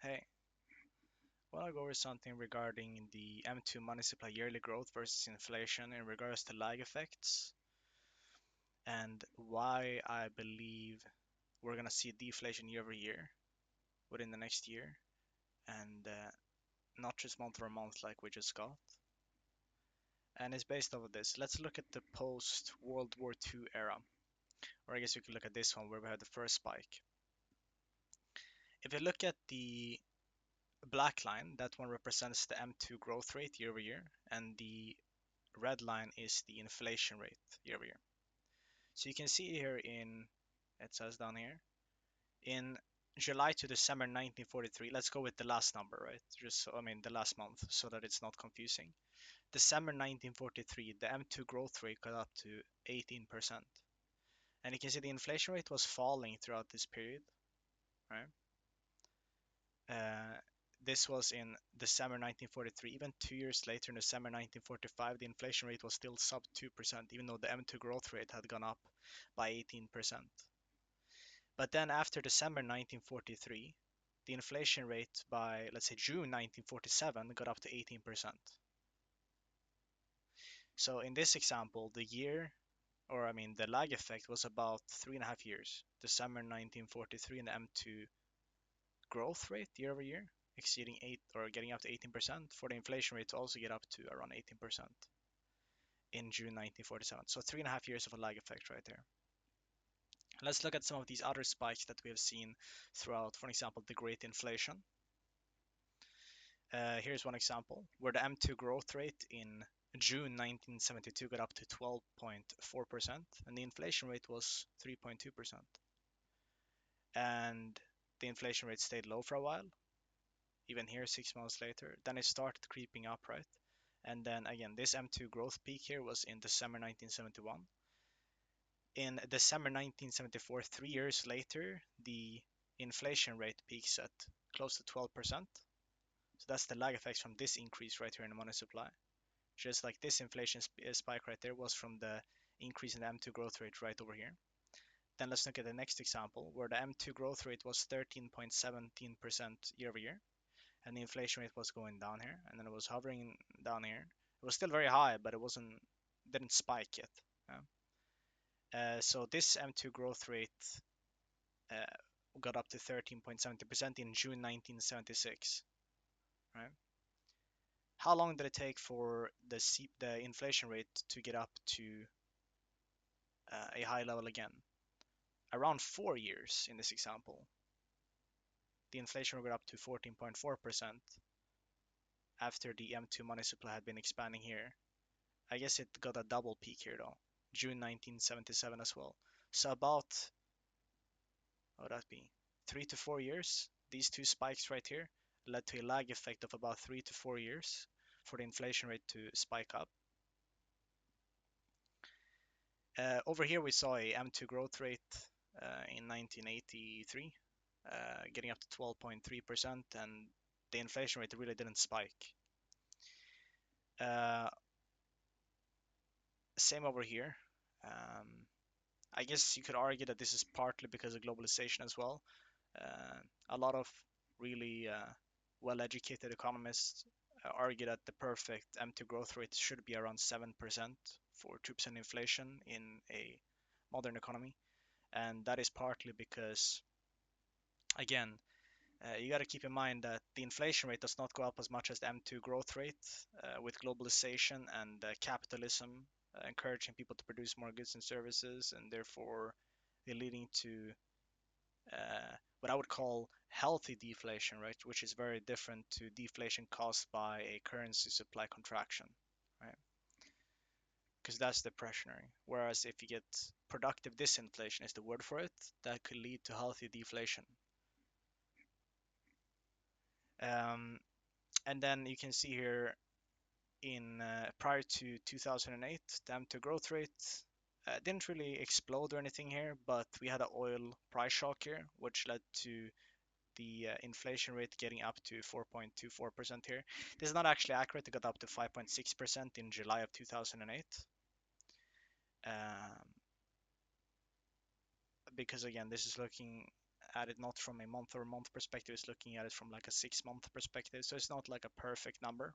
Hey, I want to go over something regarding the M2 money supply yearly growth versus inflation in regards to lag effects and why I believe we're going to see deflation year over year within the next year and not just month over month like we just got. And it's based off of this. Let's look at the post World War II era, or I guess we could look at this one where we had the first spike. If you look at the black line, that one represents the M2 growth rate year over year, and the red line is the inflation rate year over year. So you can see here it says down here, in July to December 1943, let's go with the last number, right? The last month, so that it's not confusing. December 1943, the M2 growth rate got up to 18%. And you can see the inflation rate was falling throughout this period, right? Uh, this was in December 1943. Even 2 years later, in December 1945, the inflation rate was still sub 2%, even though the M2 growth rate had gone up by 18%. But then after December 1943, the inflation rate by, let's say, June 1947 got up to 18%. So in this example, the lag effect was about 3.5 years. December 1943 and the M2 growth rate year over year exceeding 8 or getting up to 18% for the inflation rate to also get up to around 18% in June 1947. So 3.5 years of a lag effect right there. Let's look at some of these other spikes that we have seen throughout, for example, the Great Inflation. Here's one example where the M2 growth rate in June 1972 got up to 12.4% and the inflation rate was 3.2%. And the inflation rate stayed low for a while, even here 6 months later. Then it started creeping up, right? And then again, this M2 growth peak here was in December 1971. In December 1974, 3 years later, the inflation rate peaks at close to 12%. So that's the lag effects from this increase right here in the money supply. Just like this inflation spike right there was from the increase in the M2 growth rate right over here. Then let's look at the next example where the M2 growth rate was 13.17% year over year and the inflation rate was going down here and then it was hovering down here. It was still very high, but didn't spike yet. So this M2 growth rate uh, got up to 13.70% in June 1976, right? How long did it take for the inflation rate to get up to a high level again? Around 4 years in this example. The inflation rate got up to 14.4% after the M2 money supply had been expanding here. I guess it got a double peak here though, June 1977 as well. So about, what would that be, 3 to 4 years? These two spikes right here led to a lag effect of about 3 to 4 years for the inflation rate to spike up. Over here we saw a M2 growth rate in 1983 getting up to 12.3% and the inflation rate really didn't spike. Uh, Same over here. I guess you could argue that this is partly because of globalization as well. A lot of really well-educated economists argue that the perfect M2 growth rate should be around 7% for 2% inflation in a modern economy. And that is partly because, again, you got to keep in mind that the inflation rate does not go up as much as the M2 growth rate with globalization and capitalism encouraging people to produce more goods and services, and therefore leading to what I would call healthy deflation, right? Which is very different to deflation caused by a currency supply contraction, right? Because that's depressionary. Whereas if you get productive disinflation is the word for it, that could lead to healthy deflation. Um, and then you can see here in prior to 2008, the M2 growth rate didn't really explode or anything here, but we had an oil price shock here, which led to the inflation rate getting up to 4.24% here. This is not actually accurate. It got up to 5.6% in July of 2008. Because again, this is looking at it not from a month-over-month perspective, it's looking at it from like a 6-month perspective. So it's not like a perfect number.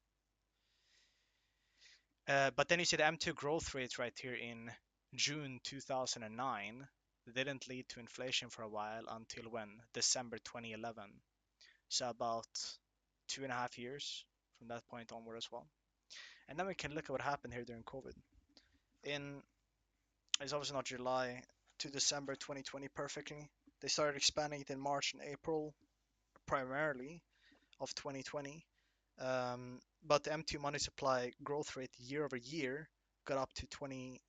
But then you see the M2 growth rate right here in June 2009 didn't lead to inflation for a while until when? December 2011. So about 2.5 years from that point onward as well. And then we can look at what happened here during COVID. In It's obviously not July to December 2020 perfectly. They started expanding it in March and April primarily of 2020. But the M2 money supply growth rate year over year got up to 24%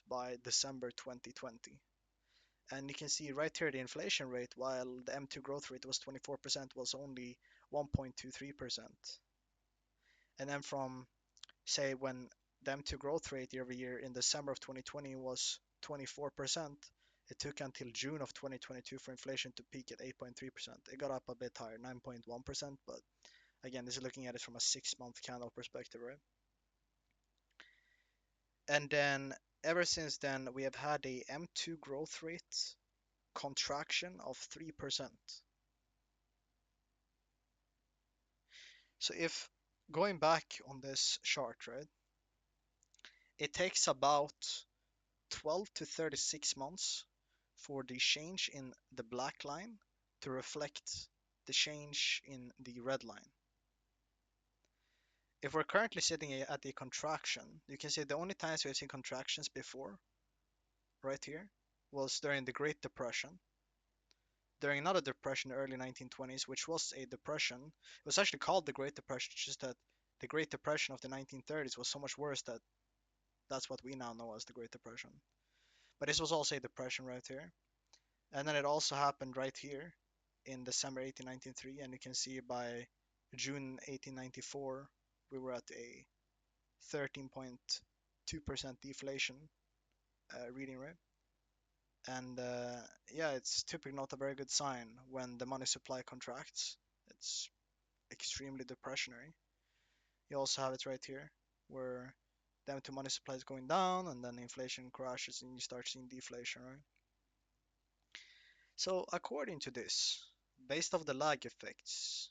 by December 2020. And you can see right here the inflation rate, while the M2 growth rate was 24%, was only 1.23%. And then from, say, when the M2 growth rate year over year in December of 2020 was 24%, it took until June of 2022 for inflation to peak at 8.3%. It got up a bit higher, 9.1%, but again, this is looking at it from a 6-month candle perspective, right? And then ever since then, we have had a M2 growth rate contraction of 3%. So if going back on this chart, right, it takes about 12 to 36 months for the change in the black line to reflect the change in the red line. If we're currently sitting at the contraction, you can see the only times we've seen contractions before, right here, was during the Great Depression, during another depression in the early 1920s, which was a depression. It was actually called the Great Depression, just that the Great Depression of the 1930s was so much worse that that's what we now know as the Great Depression. But this was also a depression right here. And then it also happened right here in December 1893, and you can see by June 1894, we were at a 13.2% deflation reading, right? And yeah, it's typically not a very good sign when the money supply contracts. It's extremely depressionary. You also have it right here, where the M2 money supply is going down, and then inflation crashes, and you start seeing deflation, right? So according to this, based off the lag effects,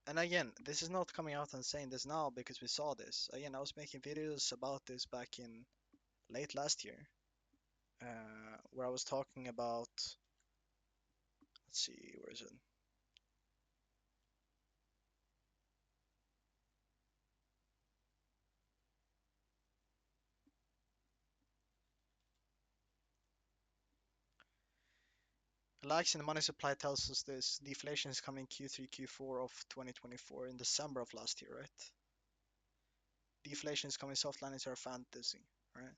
and again, this is not coming out and saying this now because we saw this. Again, I was making videos about this back in late last year, where I was talking about, let's see, where is it? Lags in the money supply tells us this deflation is coming Q3, Q4 of 2024 in December of last year, right? Deflation is coming soft landing to our fantasy, right?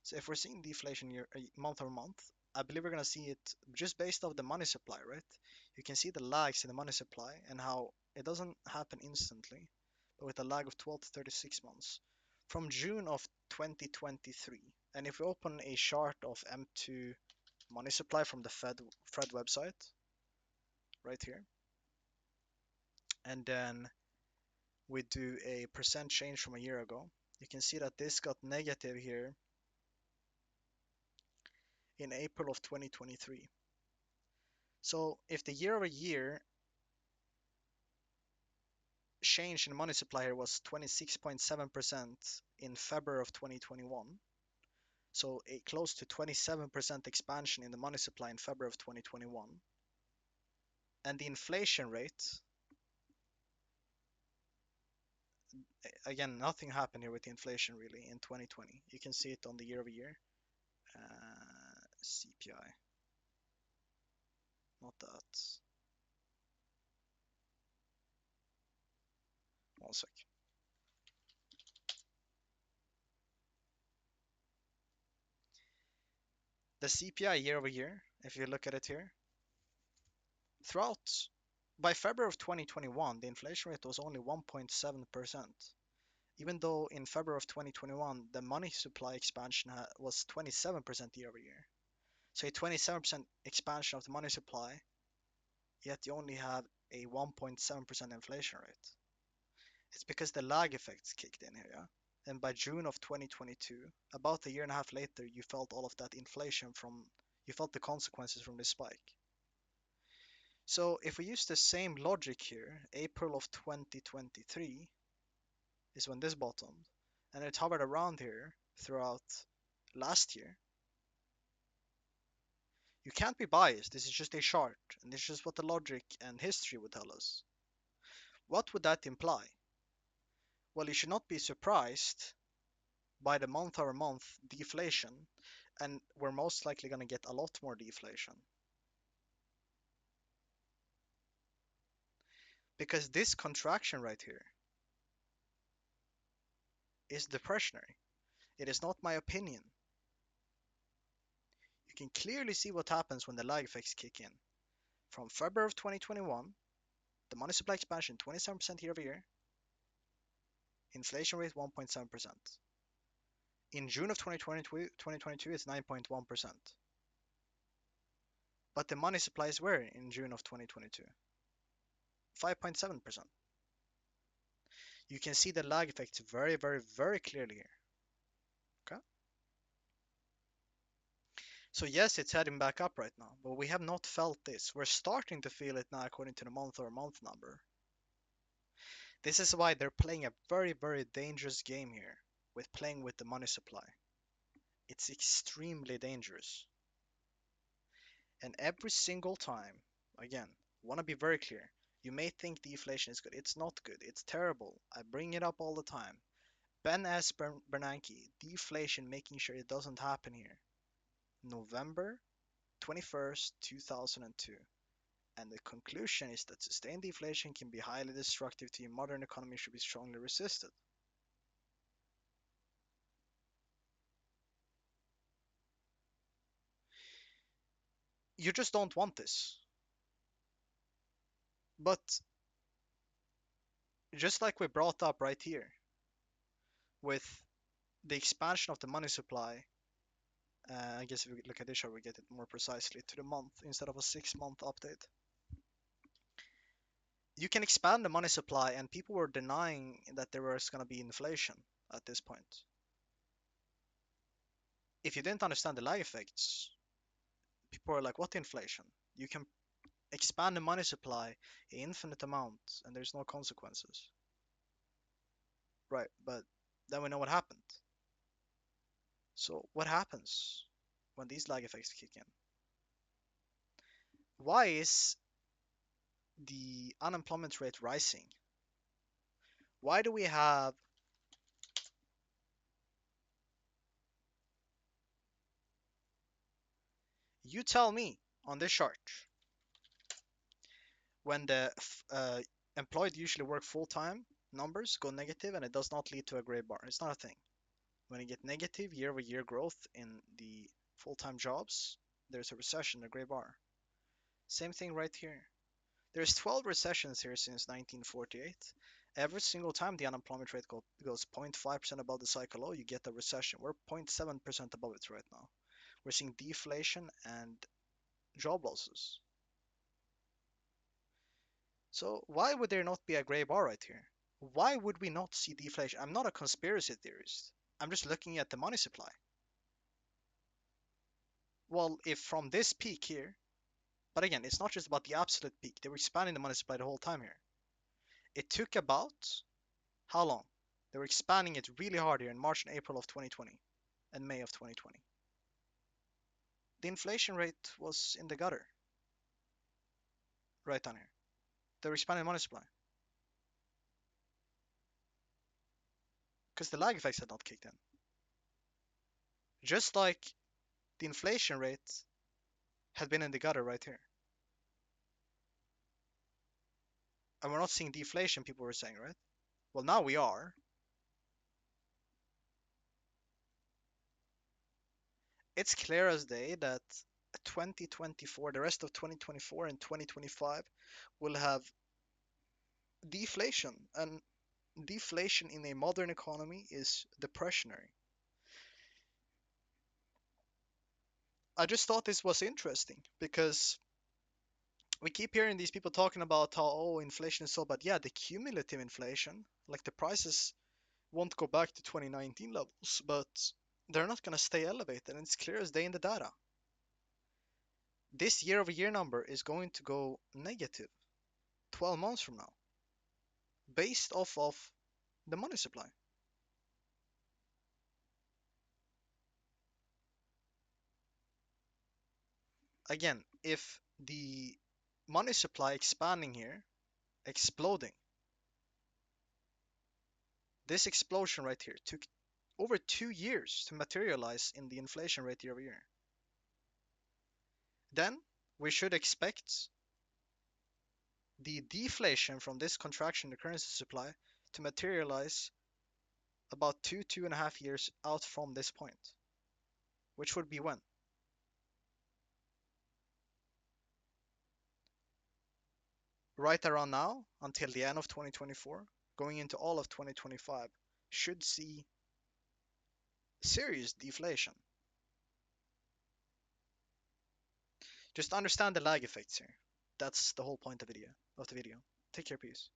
So if we're seeing deflation year, month over month, I believe we're gonna see it just based off the money supply, right? You can see the lags in the money supply and how it doesn't happen instantly, but with a lag of 12 to 36 months. From June of 2023, and if we open a chart of M2 money supply from the Fed website, right here, and then we do a percent change from a year ago, you can see that this got negative here in April of 2023. So if the year over year change in money supply here was 26.7% in February of 2021, so a close to 27% expansion in the money supply in February of 2021, and the inflation rate, again, nothing happened here with the inflation really in 2020. You can see it on the year over year. CPI, not that. One sec. The CPI year over year, if you look at it here, throughout by February of 2021, the inflation rate was only 1.7%, even though in February of 2021, the money supply expansion was 27% year over year. So a 27% expansion of the money supply, yet you only have a 1.7% inflation rate. It's because the lag effects kicked in here, yeah? And by June of 2022, about a year and a half later, you felt all of that inflation from You felt the consequences from this spike. So if we use the same logic here, April of 2023 is when this bottomed, and it hovered around here throughout last year. You can't be biased, this is just a chart, and this is just what the logic and history would tell us. What would that imply? Well, you should not be surprised by the month-over-month deflation, and we're most likely going to get a lot more deflation. Because this contraction right here is depressionary. It is not my opinion. You can clearly see what happens when the lag effects kick in. From February of 2021, the money supply expansion 27% year over year, inflation rate 1.7%. In June of 2022, it's 9.1%. But the money supplies were in June of 2022, 5.7%. You can see the lag effects very, very, very clearly here. Okay? So yes, it's heading back up right now, but we have not felt this. We're starting to feel it now according to the month-over-month number. This is why they're playing a very, very dangerous game here with playing with the money supply. It's extremely dangerous. And every single time, again, want to be very clear, you may think deflation is good. It's not good. It's terrible. I bring it up all the time. Ben S. Bernanke, deflation, making sure it doesn't happen here. November 21st, 2002. And the conclusion is that sustained deflation can be highly destructive to your modern economy, should be strongly resisted. You just don't want this. But just like we brought up right here, with the expansion of the money supply, I guess if we look at this chart, we get it more precisely to the month instead of a 6-month update. You can expand the money supply, and people were denying that there was going to be inflation at this point. If you didn't understand the lag effects, people were like, what inflation? You can expand the money supply an infinite amount and there's no consequences. Right, but then we know what happened. So what happens when these lag effects kick in? Why is the unemployment rate rising? Why do we have you tell me on this chart when the employed usually work full-time numbers go negative and it does not lead to a gray bar. It's not a thing. When you get negative year-over-year growth in the full-time jobs, there's a recession, a gray bar. Same thing right here. There's 12 recessions here since 1948. Every single time the unemployment rate goes 0.5% above the cycle low, you get a recession. We're 0.7% above it right now. We're seeing deflation and job losses. So why would there not be a gray bar right here? Why would we not see deflation? I'm not a conspiracy theorist. I'm just looking at the money supply. Well, if from this peak here, but again, it's not just about the absolute peak. They were expanding the money supply the whole time here. It took about how long? They were expanding it really hard here in March and April of 2020 and May of 2020. The inflation rate was in the gutter right down here. They were expanding money supply because the lag effects had not kicked in. Just like the inflation rate had been in the gutter right here. And we're not seeing deflation, people were saying, right? Well, now we are. It's clear as day that 2024, the rest of 2024 and 2025 will have deflation. And deflation in a modern economy is depressionary. I just thought this was interesting because we keep hearing these people talking about how, oh, inflation is so bad. Yeah, the cumulative inflation, like the prices won't go back to 2019 levels, but they're not going to stay elevated. And it's clear as day in the data. This year-over-year number is going to go negative 12 months from now based off of the money supply. Again, if the money supply expanding here, exploding, this explosion right here took over 2 years to materialize in the inflation rate year over year. Then we should expect the deflation from this contraction in the currency supply to materialize about 2.5 years out from this point, which would be when? Right around now, until the end of 2024, going into all of 2025, should see serious deflation. Just understand the lag effects here. That's the whole point of the video. Take care, peace.